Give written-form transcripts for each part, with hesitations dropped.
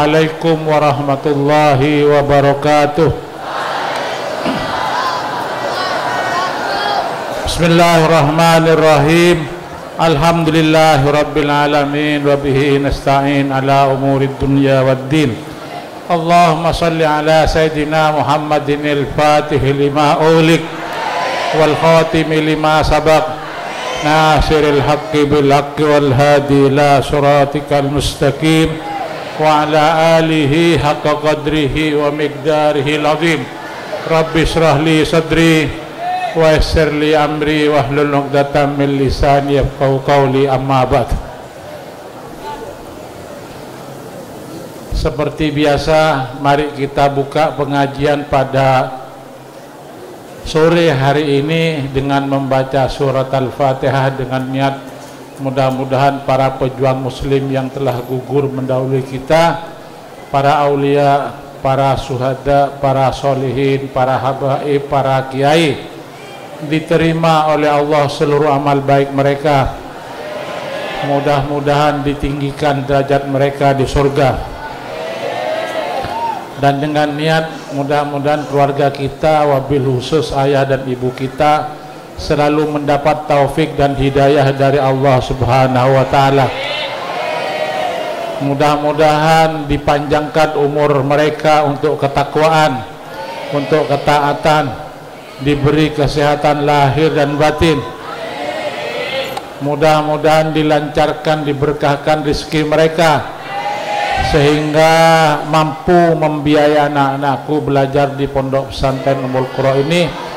Assalamualaikum warahmatullahi wabarakatuh. Bismillahirrahmanirrahim. Alhamdulillahi rabbil alamin wa bihi nasta'in ala umurid dunya waddin. Allahumma salli ala sayyidina Muhammadin al-fatih lima ulik wal khatimi lima sabaq nasiril haqqi bil haqqi wal hadi ila siratikal mustaqim wa ala alihi haqqa qadrihi wa miqdarihi al-azim. Rabbi shrah li sadri wa yassir li amri wahlul 'uqdatam min lisani yafqahu qawli, amma ba'd. Seperti biasa, mari kita buka pengajian pada sore hari ini dengan membaca surat Al-Fatihah dengan niat mudah-mudahan para pejuang muslim yang telah gugur mendahului kita, para aulia, para syuhada, para solihin, para habaib, para kiai, diterima oleh Allah seluruh amal baik mereka. Mudah-mudahan ditinggikan derajat mereka di surga. Dan dengan niat mudah-mudahan keluarga kita, wabil khusus ayah dan ibu kita, selalu mendapat taufik dan hidayah dari Allah Subhanahu wa ta'ala. Mudah-mudahan dipanjangkan umur mereka untuk ketakwaan, untuk ketaatan, diberi kesehatan lahir dan batin. Mudah-mudahan dilancarkan, diberkahkan rezeki mereka sehingga mampu membiayai anak-anakku belajar di pondok pesantren Ummul Qura ini,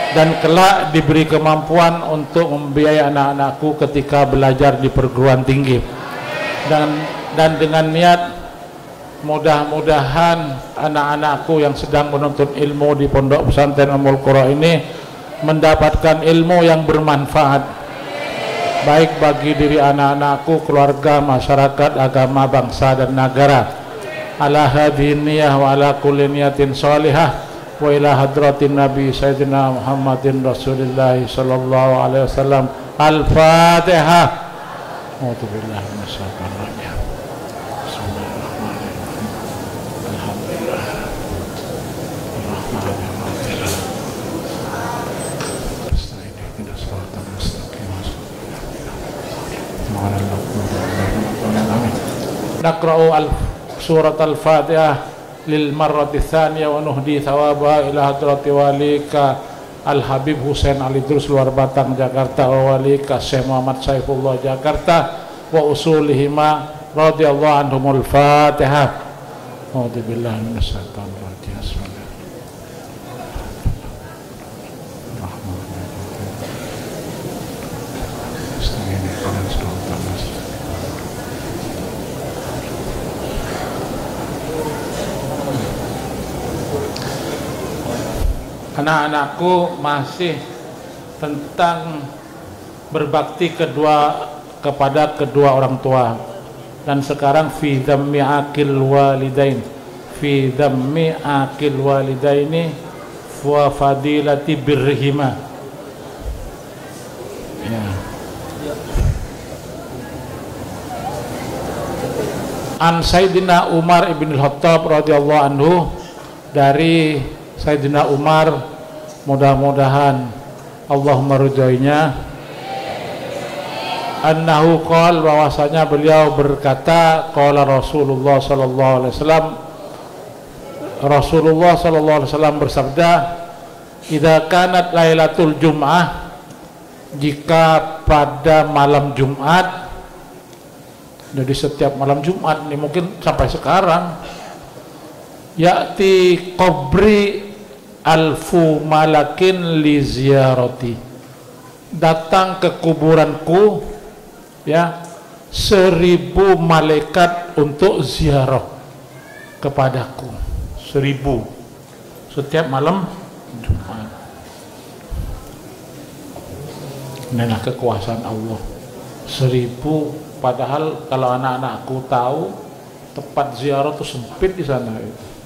dan kelak diberi kemampuan untuk membiayai anak-anakku ketika belajar di perguruan tinggi. Dan dengan niat mudah-mudahan anak-anakku yang sedang menuntut ilmu di pondok pesantren Ummul Qura ini mendapatkan ilmu yang bermanfaat baik bagi diri anak-anakku, keluarga, masyarakat, agama, bangsa dan negara. Ala hadhihi niyah wa ala kulli niyatin shalihah wa ila hadratin nabi sayyidina Muhammadin Rasulillah sallallahu alaihi wasallam. Al-Fatihah. A'udzu billahi minasyaitonir rajim. Naqra'u surat Al-Fatihah lil marrati tsaniyah wa nuhdi thawabaha ila hadrati walika Al-Habib Husain Ali Drus luar Batang Jakarta wa walika Syekh Muhammad Saifullah Jakarta wa usulihima radhiyallahu anhumul Fatihah. A'udzu billahi minasyaitonir rajim. Anak-anakku masih tentang berbakti kepada kedua orang tua, dan sekarang fi dhammi akil walidain, fi dhammi akil walidaini wa fadilati birrihima. Ya. An Sayyidina Umar ibn al-Khattab radhiyallahu anhu, dari Sayyidina Umar, mudah-mudahan Allahumma ridhoinya, annahu qala, bahwasanya beliau berkata, qala Rasulullah sallallahu alaihi wasallam, Rasulullah sallallahu alaihi wasallam bersabda, idza kanat lailatul jum'ah, jika pada malam Jumat. Jadi setiap malam Jumat ini mungkin sampai sekarang, ya'ti qabri alfu malakin li ziyarati, datang ke kuburanku ya 1000 malaikat untuk ziarah kepadaku. 1000 setiap malam Jumat. Inilah kekuasaan Allah. 1000, padahal kalau anak-anakku tahu tempat ziarah itu sempit di sana itu.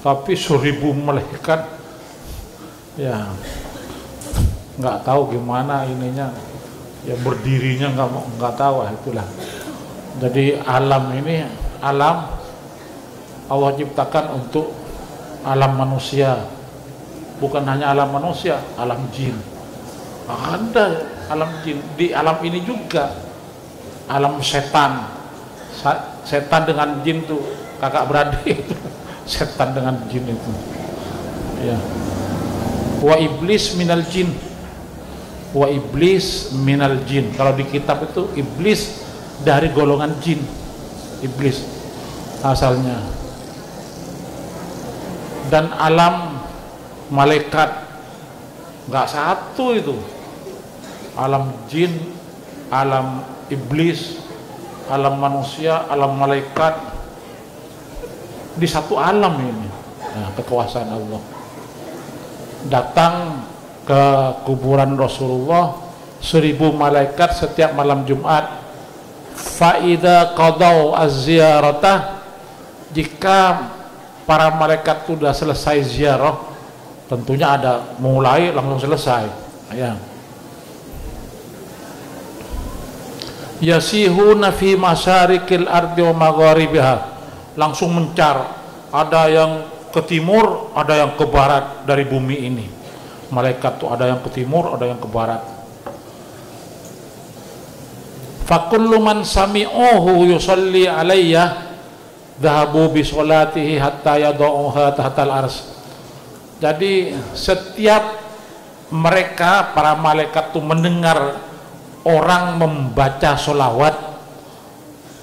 Tapi 1000 malaikat ya nggak tahu gimana ininya, ya berdirinya nggak tahu, itulah. Jadi alam ini, alam Allah ciptakan untuk alam manusia, bukan hanya alam manusia, alam jin. Ada alam jin, di alam ini juga alam setan. Setan dengan jin tuh kakak beradik. Setan dengan jin itu, ya. Wa iblis minal jin, wa iblis minal jin. Kalau di kitab itu iblis dari golongan jin, iblis asalnya. Dan alam malaikat nggak satu itu, alam jin, alam iblis, alam manusia, alam malaikat di satu alam ini. Nah, kekuasaan Allah. Datang ke kuburan Rasulullah 1000 malaikat setiap malam Jumat. Faida qadau az-ziyaratah, jika para malaikat sudah selesai ziarah, tentunya ada mulai langsung selesai, ya. Yasihuna fi masyarikil ardi wa magharibiha, langsung mencar, ada yang ke timur, ada yang ke barat dari bumi ini. Malaikat tuh ada yang ke timur, ada yang ke barat. Fakullu man sami'uhu yusalli alayya dhahabu bi sholatihi hatta yadauha tahtal ars. Jadi setiap mereka para malaikat tuh mendengar orang membaca sholawat,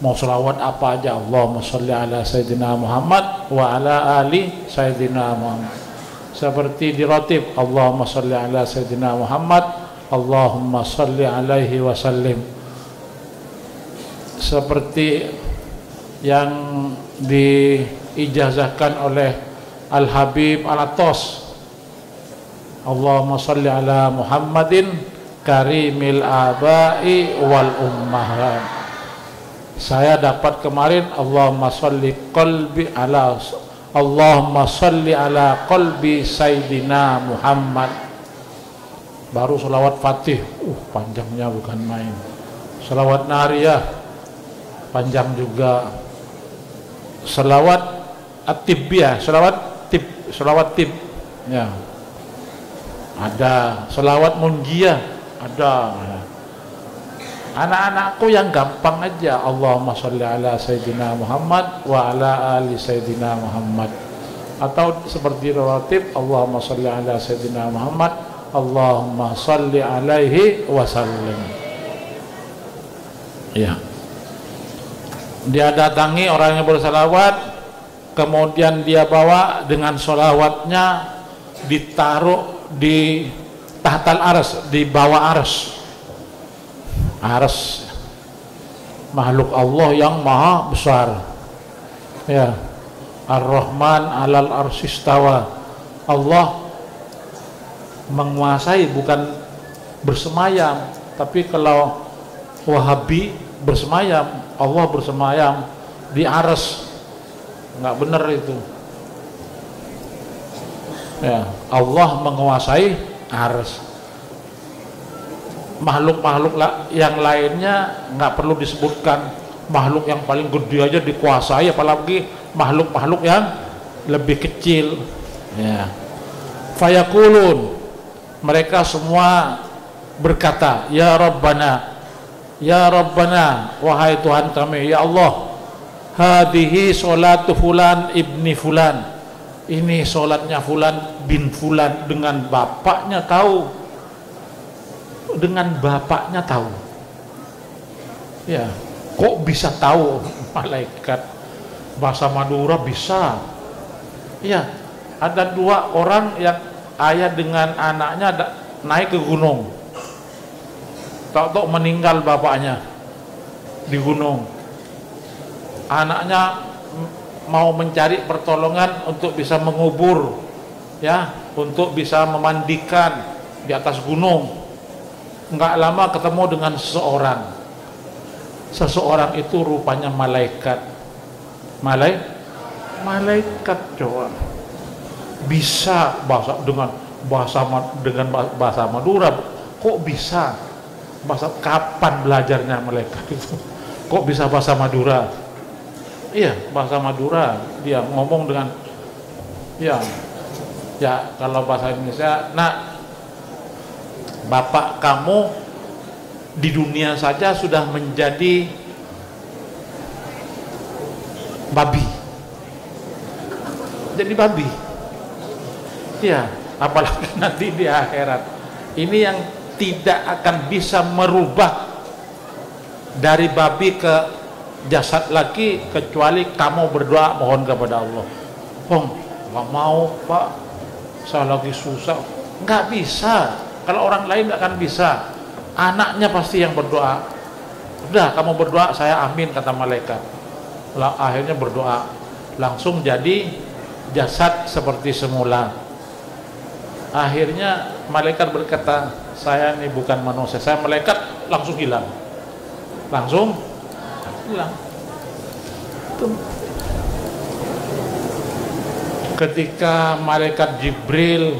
mau sholawat apa aja, Allahumma sholli ala Sayyidina Muhammad wa ala ali Sayyidina Muhammad, seperti di ratib Allahumma sholli ala Sayyidina Muhammad, Allahumma sholli alaihi wasallim, seperti yang diijazahkan oleh Al-Habib Al-Atos, Allahumma sholli ala Muhammadin karimil abai wal ummahat. Saya dapat kemarin Allahumma sholli qalbi ala Allahumma sholli ala qalbi Sayyidina Muhammad. Baru selawat Fatih, panjangnya bukan main. Selawat Nariyah panjang juga. Selawat At-Tibbiyah, selawat tib, ya. Ada selawat Munjiyah, ada. Anak-anakku yang gampang aja, Allahumma sholli ala Sayyidina Muhammad wa ala ali Sayyidina Muhammad. Atau seperti rawatib, Allahumma sholli ala Sayyidina Muhammad, Allahumma sholli alaihi wasallam. Ya. Dia datangi orang yang bersalawat, kemudian dia bawa dengan sholawatnya, ditaruh di tahtal ars, di bawah ars. Ars, makhluk Allah yang maha besar, ya. Ar-Rahman alal arsistawa, Allah menguasai, bukan bersemayam. Tapi kalau Wahabi bersemayam, Allah bersemayam di ars, nggak benar itu, ya. Allah menguasai ars. Makhluk-makhluk yang lainnya nggak perlu disebutkan, makhluk yang paling gede aja dikuasai, apalagi makhluk-makhluk yang lebih kecil, ya. Fayaqulun, mereka semua berkata, ya Rabbana, ya Rabbana, wahai Tuhan kami, ya Allah, hadihi sholatu fulan ibni fulan, ini sholatnya fulan bin fulan, dengan bapaknya tahu, dengan bapaknya tahu, ya. Kok bisa tahu malaikat? Bahasa Madura bisa, ya. Ada 2 orang yang ayah dengan anaknya naik ke gunung, tahu-tahu meninggal bapaknya di gunung. Anaknya mau mencari pertolongan untuk bisa mengubur, ya, untuk bisa memandikan di atas gunung. Nggak lama ketemu dengan seseorang. Seseorang itu rupanya malaikat. Malaikat coba. Bisa dengan bahasa Madura. Kok bisa? Kapan belajarnya malaikat itu? Kok bisa bahasa Madura? Iya, bahasa Madura. Dia ngomong dengan ya kalau bahasa Indonesia, nak, bapak kamu di dunia saja sudah menjadi babi, jadi babi. Ya, apalagi nanti di akhirat. Ini yang tidak akan bisa merubah dari babi ke jasad lagi kecuali kamu berdoa mohon kepada Allah. Nggak mau Pak, saya lagi susah. Nggak bisa. Kalau orang lain nggak akan bisa. Anaknya pasti yang berdoa. Udah, kamu berdoa, saya amin, kata malaikat. Lah, akhirnya berdoa, langsung jadi jasad seperti semula. Akhirnya malaikat berkata, saya ini bukan manusia, saya malaikat. Langsung hilang. Ketika malaikat Jibril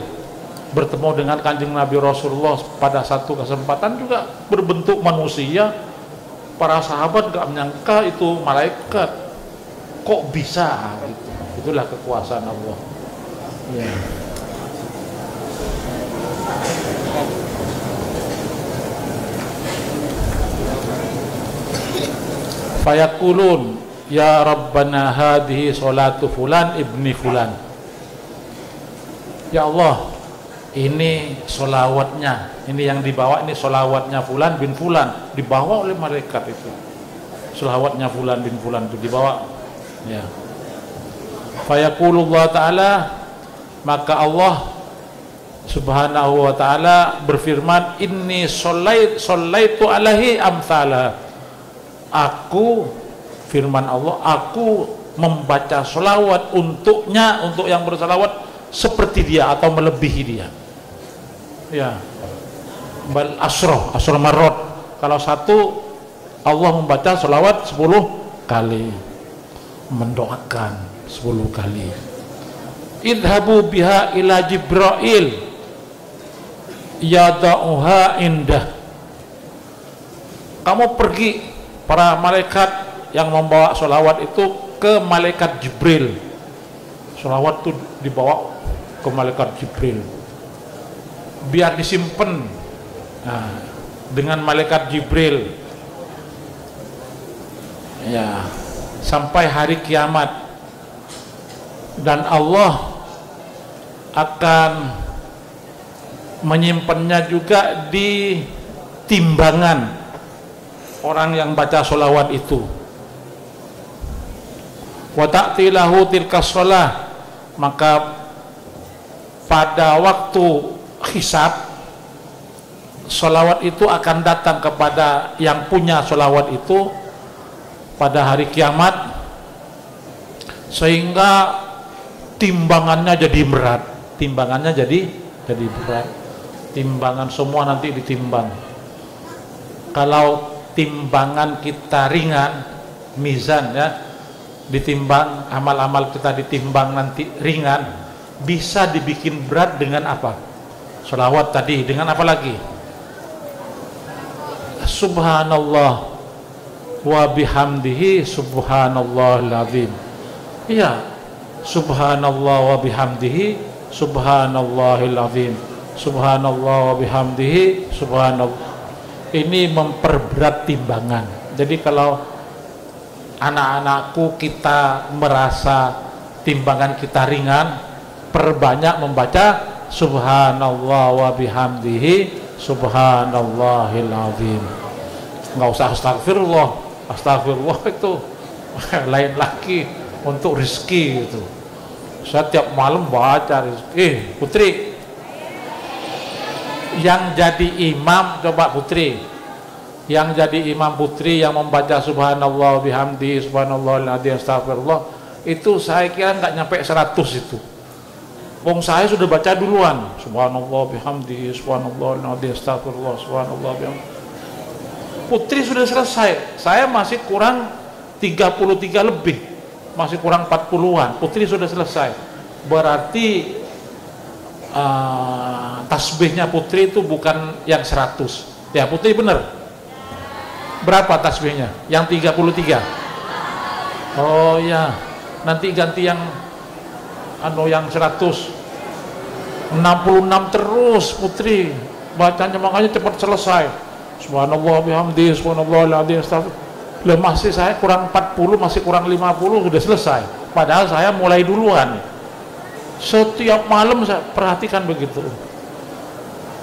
bertemu dengan kanjeng Nabi Rasulullah pada satu kesempatan juga berbentuk manusia, para sahabat gak menyangka itu malaikat, kok bisa gitu. Itulah kekuasaan Allah ya. Fayakulun ya Rabbana hadhihi salatu fulan ibni fulan. Ya Allah, ini solawatnya, ini yang dibawa, ini solawatnya fulan bin fulan, dibawa oleh malaikat itu. Solawatnya fulan bin fulan itu dibawa ya. Fayaqulullah ta'ala, maka Allah subhanahu wa ta'ala berfirman, inni sholaitu alaihi amthala. Aku, firman Allah, aku membaca solawat untuknya, untuk yang bersolawat seperti dia atau melebihi dia ya. Bal asroh marot, kalau satu Allah membaca solawat 10 kali, mendoakan 10 kali. Idhabu biha ila Jibril yada'uha indah. Kamu pergi, para malaikat yang membawa solawat itu ke malaikat Jibril. Solawat itu dibawa ke malaikat Jibril biar disimpan dengan malaikat Jibril ya sampai hari kiamat, dan Allah akan menyimpannya juga di timbangan orang yang baca solawat itu. Wa ta'tilahu tilkas sholah, maka pada waktu hisab solawat itu akan datang kepada yang punya solawat itu pada hari kiamat, sehingga timbangannya jadi berat. Timbangannya jadi berat. Timbangan semua nanti ditimbang. Kalau timbangan kita ringan, mizan ya, ditimbang, amal-amal kita ditimbang nanti ringan, bisa dibikin berat dengan apa? Sholawat tadi, dengan apa lagi? Subhanallah wa bihamdihi subhanallahil azim. Iya, subhanallah wa bihamdihi subhanallahil azim. Subhanallah wa bihamdihi subhanallah. Ini memperberat timbangan. Jadi kalau anak-anakku kita merasa timbangan kita ringan, perbanyak membaca subhanallah wa bihamdihi subhanallahil azim. Nggak usah astagfirullah itu lain lagi, untuk rezeki itu. Saya tiap malam baca rezeki. Putri yang jadi imam, coba Putri yang jadi imam, Putri yang membaca subhanallah wa bihamdihi subhanallahil azim astagfirullah, itu saya kira nggak nyampe 100 itu. Wong saya sudah baca duluan subhanallah bihamdihi subhanallah aladzim astagfirullah subhanallah bihamdihi. Putri sudah selesai, saya masih kurang 33 lebih, masih kurang 40-an. Putri sudah selesai, berarti tasbihnya Putri itu bukan yang 100 ya. Putri bener berapa tasbihnya? Yang 33 Oh ya, nanti ganti yang yang 166 terus putri bacanya, makanya cepat selesai. Subhanallah bihamdi, subhanallahil adzim, astagfirullah. Masih saya kurang 40, masih kurang 50 sudah selesai. Padahal saya mulai duluan. Setiap malam saya perhatikan begitu.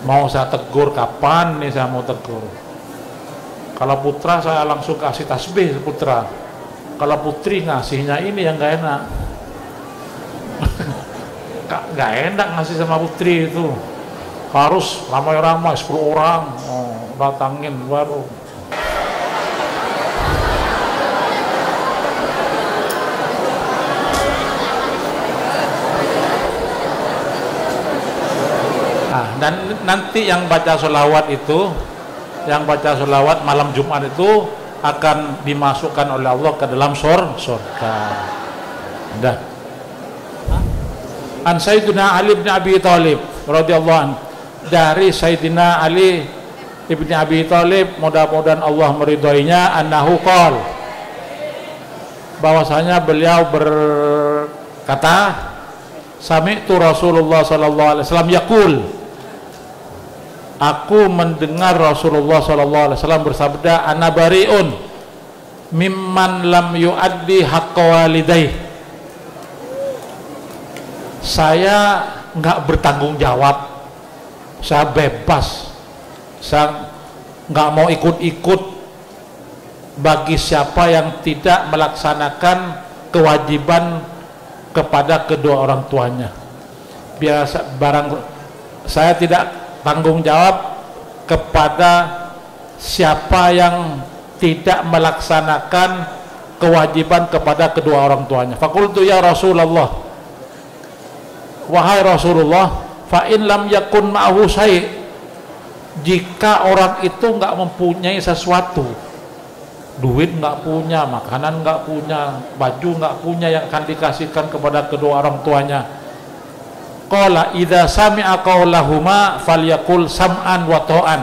Mau saya tegur kapan nih saya mau tegur? Kalau putra saya langsung kasih tasbih putra. Kalau putri ngasihnya ini yang nggak enak. Nggak enak ngasih sama putri itu. Harus ramai-ramai 10 orang datangin baru. Dan nanti yang baca sholawat itu, yang baca sholawat malam Jumat itu akan dimasukkan oleh Allah ke dalam surga. Dah. An Sayyidina Ali bin Abi Thalib radhiyallahu anhu, dari Sayyidina Ali ibn Abi Thalib, mudah-mudahan Allah meridhoinya, annahu qol, bahwasanya beliau berkata, sami'tu Rasulullah sallallahu alaihi wasallam yaqul, aku mendengar Rasulullah sallallahu alaihi wasallam bersabda, ana bariun mimman lam yuaddi haqqa walidayh, saya nggak bertanggung jawab, saya bebas, saya nggak mau ikut-ikut bagi siapa yang tidak melaksanakan kewajiban kepada kedua orang tuanya. Biasa barang saya tidak tanggung jawab kepada siapa yang tidak melaksanakan kewajiban kepada kedua orang tuanya. Fakultu ya Rasulullah, wahai Rasulullah, fa in lam yakun ma'hu syai', jika orang itu nggak mempunyai sesuatu, duit nggak punya, makanan nggak punya, baju nggak punya yang akan dikasihkan kepada kedua orang tuanya, qala idza sami'a qaulahuma falyaqul sam'an wa ta'an.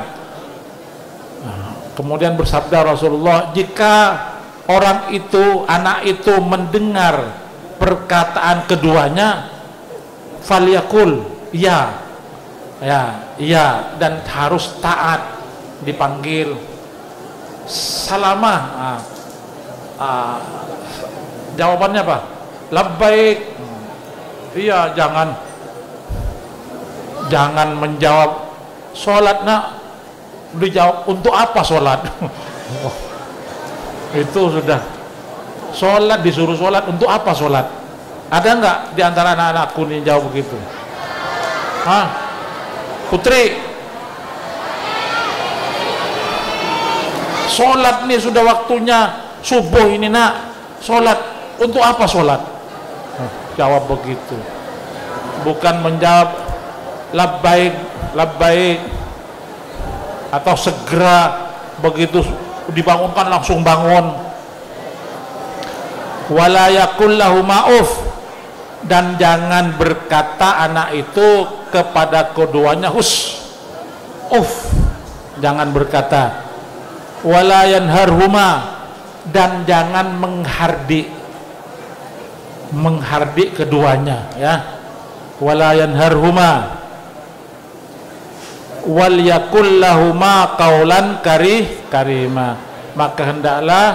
Kemudian bersabda Rasulullah, jika orang itu, anak itu mendengar perkataan keduanya, falyaqul ya, dan harus taat, dipanggil salamah. Jawabannya apa? Labbaik. Iya, jangan menjawab sholat nak, dijawab untuk apa sholat. Itu sudah sholat, disuruh sholat, untuk apa sholat? Ada nggak di antara anak-anakku nih jawab begitu? Putri, sholat nih sudah waktunya subuh ini nak, sholat, untuk apa sholat? Jawab begitu, bukan menjawab labbaik atau segera begitu dibangunkan langsung bangun. Wala yakul lahu ma'uf, dan jangan berkata anak itu kepada keduanya jangan berkata. Wala yanharhuma, dan jangan menghardik keduanya, ya. Wala yanharhuma wal yakul lahuma qaulan karima, maka hendaklah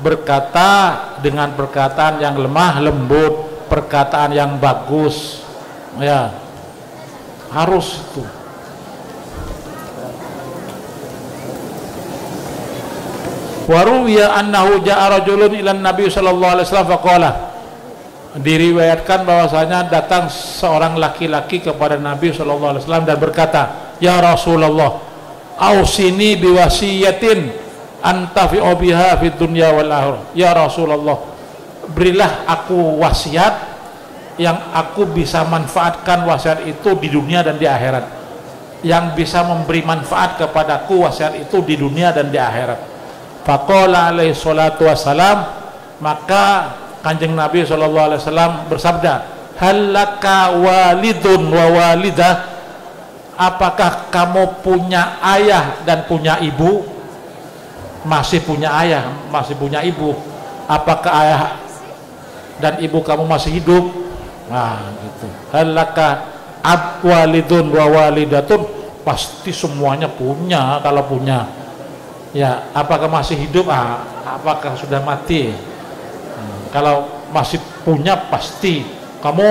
berkata dengan perkataan yang lemah lembut, perkataan yang bagus, ya, harus itu. Waruwiya annahu ja'a rajulun ilan nabi sallallahu alaihi wasallam faqala, diriwayatkan bahwasanya datang seorang laki-laki kepada Nabi sallallahu alaihi wasallam dan berkata, ya Rasulullah, ausini biwasiyatin antafi'u biha fid dunya wal akhirah. Ya Rasulullah, berilah aku wasiat yang aku bisa manfaatkan wasiat itu di dunia dan di akhirat, yang bisa memberi manfaat kepadaku wasiat itu di dunia dan di akhirat. Faqala alaihi salatu wassalam, maka Kanjeng Nabi sallallahu alaihi wasallam bersabda, halaka walidun wa walidah, apakah kamu punya ayah dan punya ibu? Masih punya ayah, masih punya ibu. Apakah dan ibu kamu masih hidup, nah gitu, halaka abwalidun wa walidatun, pasti semuanya punya. Kalau punya, ya apakah masih hidup, apakah sudah mati. Kalau masih punya, pasti. Kamu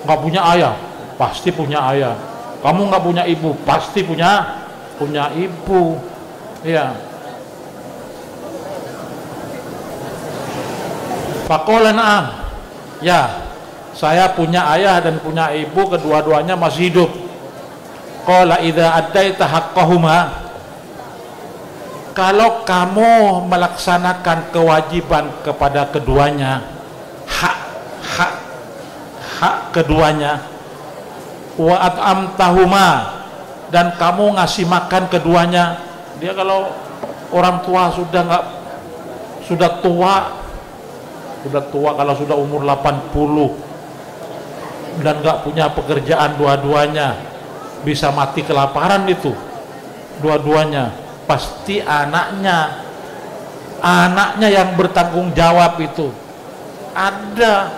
nggak punya ayah, pasti punya ayah. Kamu nggak punya ibu, pasti punya ibu, ya. Faqala na'am, ya saya punya ayah dan punya ibu, kedua-duanya masih hidup. Qala idza addaita haqqahuma, kalau kamu melaksanakan kewajiban kepada keduanya, hak keduanya, wa at'amtahuma, dan kamu ngasih makan keduanya. Dia kalau orang tua sudah tua, kalau sudah umur 80 dan nggak punya pekerjaan, dua-duanya bisa mati kelaparan, itu dua-duanya pasti anaknya yang bertanggung jawab. Itu ada,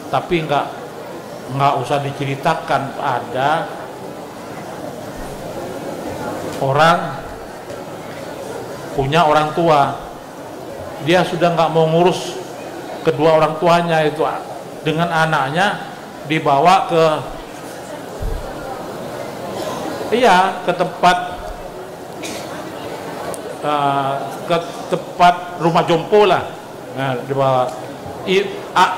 tapi nggak usah diceritakan. Ada orang punya orang tua, dia sudah nggak mau ngurus kedua orang tuanya, itu dengan anaknya dibawa ke tempat rumah jompo lah. Nah, dibawa.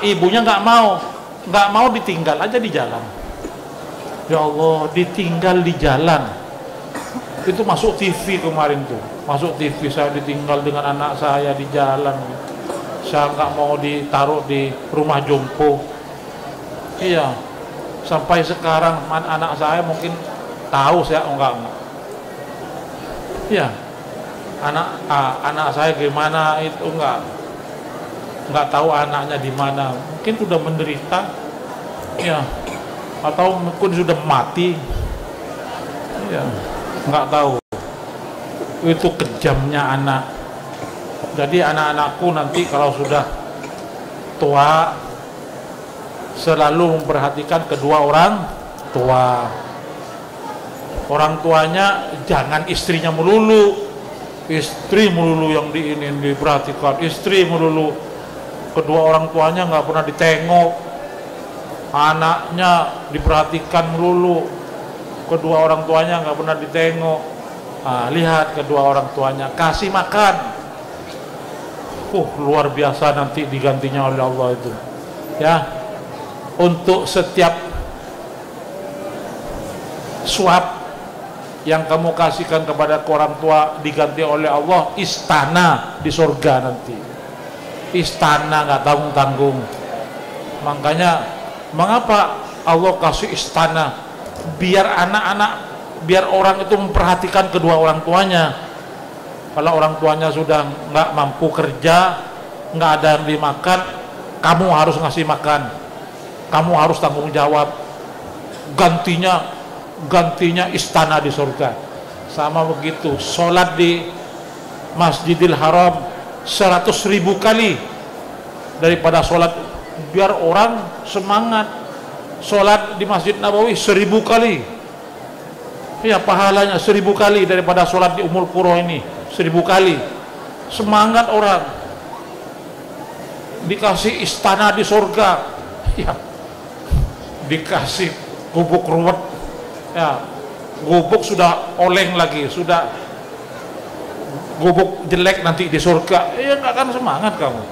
Ibunya nggak mau ditinggal aja di jalan. Ya Allah, ditinggal di jalan. Itu masuk TV kemarin tuh, masuk TV, saya ditinggal dengan anak saya di jalan. Saya nggak mau ditaruh di rumah jompo. Iya, sampai sekarang anak saya mungkin tahu saya enggak. Iya, anak saya gimana itu enggak tahu anaknya di mana. Mungkin sudah menderita, ya, atau mungkin sudah mati. Iya, enggak tahu. Itu kejamnya anak. Jadi anak-anakku nanti kalau sudah tua selalu memperhatikan kedua orang tua. Orang tuanya jangan istrinya melulu, istri melulu yang diperhatikan, istri melulu. Kedua orang tuanya nggak pernah ditengok, anaknya diperhatikan melulu, kedua orang tuanya nggak pernah ditengok. Lihat kedua orang tuanya, kasih makan. Luar biasa nanti digantinya oleh Allah itu, ya. Untuk setiap suap yang kamu kasihkan kepada orang tua diganti oleh Allah istana di surga nanti. Istana nggak tanggung-tanggung. Makanya mengapa Allah kasih istana? Biar biar orang itu memperhatikan kedua orang tuanya. Kalau orang tuanya sudah nggak mampu kerja, nggak ada yang dimakan, kamu harus ngasih makan, kamu harus tanggung jawab. Gantinya istana di surga. Sama begitu, sholat di Masjidil Haram 100.000 kali daripada sholat. Biar orang semangat. Sholat di Masjid Nabawi 1000 kali, ya, pahalanya 1000 kali daripada sholat di Ummul Qura ini 1000 kali. Semangat orang. Dikasih istana di surga, ya, dikasih gubuk ruwet, ya, gubuk sudah oleng lagi, sudah gubuk jelek nanti di surga, ya nggak akan semangat kamu.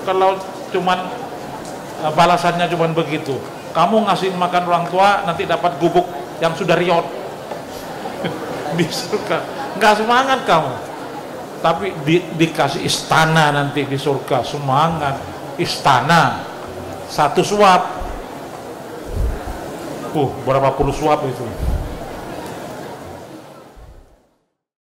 Kalau cuman balasannya cuman begitu, kamu ngasih makan orang tua nanti dapat gubuk yang sudah riot di surga, nggak semangat kamu. Tapi dikasih istana nanti di surga, semangat. Istana satu suap, berapa puluh suap itu.